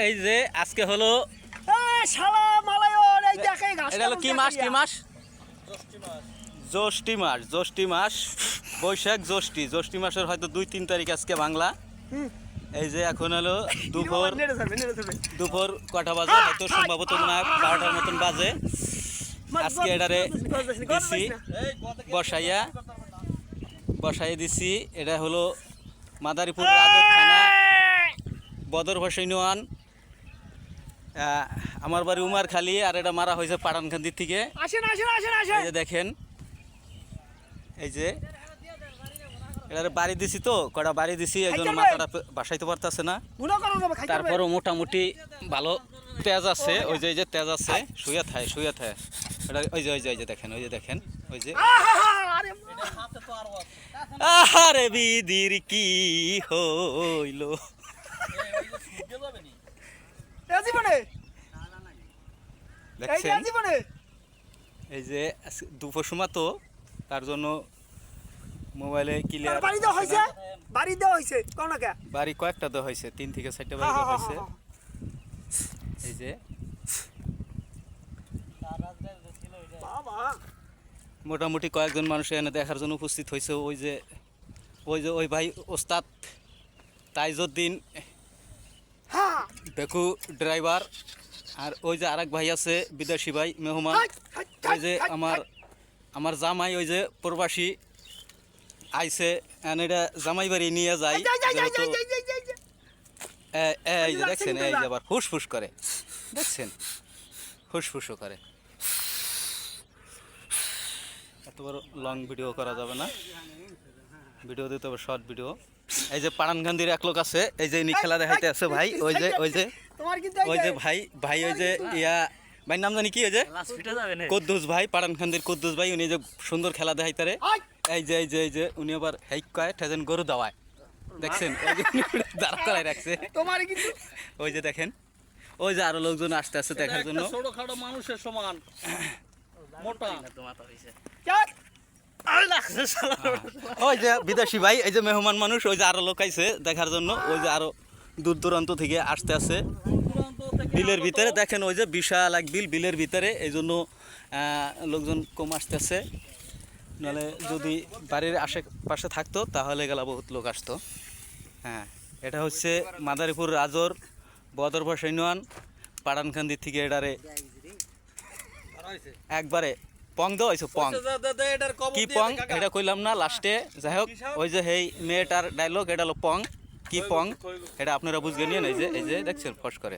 এই যে আজকে হলো এটা হলো কি মাস জ্যৈষ্ঠী মাস বৈশাখ জ্যৈষ্ঠী মাসের হয়তো 2-3 তারিখ আজকে বাংলা। এই যে এখন হলো দুপুর কটা বাজে, হয়তো সম্ভবত মনে হয় 12টার মতন বাজে। আজকে এটারে দিছি বসাইয়া দিছি। এটা হলো মাদারীপুর রাজর থানা বদরভাস ইউনিয়ন। আমার বাড়ি উমারখালী, আর এটা মারা হয়েছে পাড়ানখান্দির থেকে। এই যে দেখেন, এই যে এটা বাড়ি দিছি, তো কটা বাড়ি দিছি, এই জন্য মাথাটা বাসাইতে পারতেছে না। তারপরও মোটামুটি ভালো তেজ আছে, ওই যে তেজ আছে। শুয়ে থায় এটা ওই যে দেখেন, ওই যে আহারে বিদির কি হইল। দেখছেন, এই যে দুপুর সময় তো, তার জন্য মোবাইলে ক্লিয়ার। বাড়ি কয়েকটা দেওয়া হয়েছে, 3 থেকে 4টা বাড়ি দেওয়া হয়েছে। এই যে মোটামুটি কয়েকজন মানুষ এখানে দেখার জন্য উপস্থিত হয়েছে। ওই ভাই ওস্তাদ তাইজউদ্দিন বেকু ড্রাইভার, আর ওই যে আরেক ভাই আছে বিদেশি ভাই মেহমান। ওই যে আমার জামাই, ওই যে প্রবাসী আইসে, এটা জামাই বাড়ি নিয়ে যায়। এই যে দেখছেন, এই যে আবার ফুসফুস করে, দেখছেন ফুসফুসও করে। এত বড় লং ভিডিও করা যাবে না, ভিডিও দিতে হবে শর্ট ভিডিও। এই যে পাড়ানখান্দির এক লোক আছে, এই যে ইনি খেলা দেখাইতে আছে ভাই। ওই যে ভাই ওই যে ভাই নাম জানি কি, ওই যে কুদ্দুস ভাই, পাড়ানখান্দির কুদ্দুস ভাই। উনি যে সুন্দর খেলা দেখাইতে রে। এই যে উনি আবার হেক কয় ঠেজেন গরু দাওয়ায়, দেখছেন দাঁড়া করাই রাখছে। ওই যে দেখেন, ওই যে আরো লোকজন আসতে আসতে দেখার জন্য। ছোটখাটো মানুষের সমান মোটা। ওই যে বিদেশি ভাই, এই যে মেহমান মানুষ, ওই যে আরো লোক আইছে দেখার জন্য। ওই যে আরো দূর দূরান্ত থেকে আসতে আছে বিলের ভিতরে। দেখেন ওই যে বিশাল এক বিলের ভিতরে, এই জন্য লোকজন কম আসতেছে। নাহলে যদি বাড়ির আশেপাশে থাকতো তাহলে গেলা বহুত লোক আসতো। হ্যাঁ, এটা হচ্ছে মাদারীপুর রাজর বদরভাস ইউনিয়ন, পাড়ানখান্দির থেকে এটারে একবারে পং দেওয়া হয়েছে। পং কি পং এটা কইলাম না লাস্টে। যাই হোক, ওই যে হেই মেয়েটার ডায়লগ, এটা হলো পং কি পং, এটা আপনারা বুঝবেন। এই যে দেখছেন ফস করে।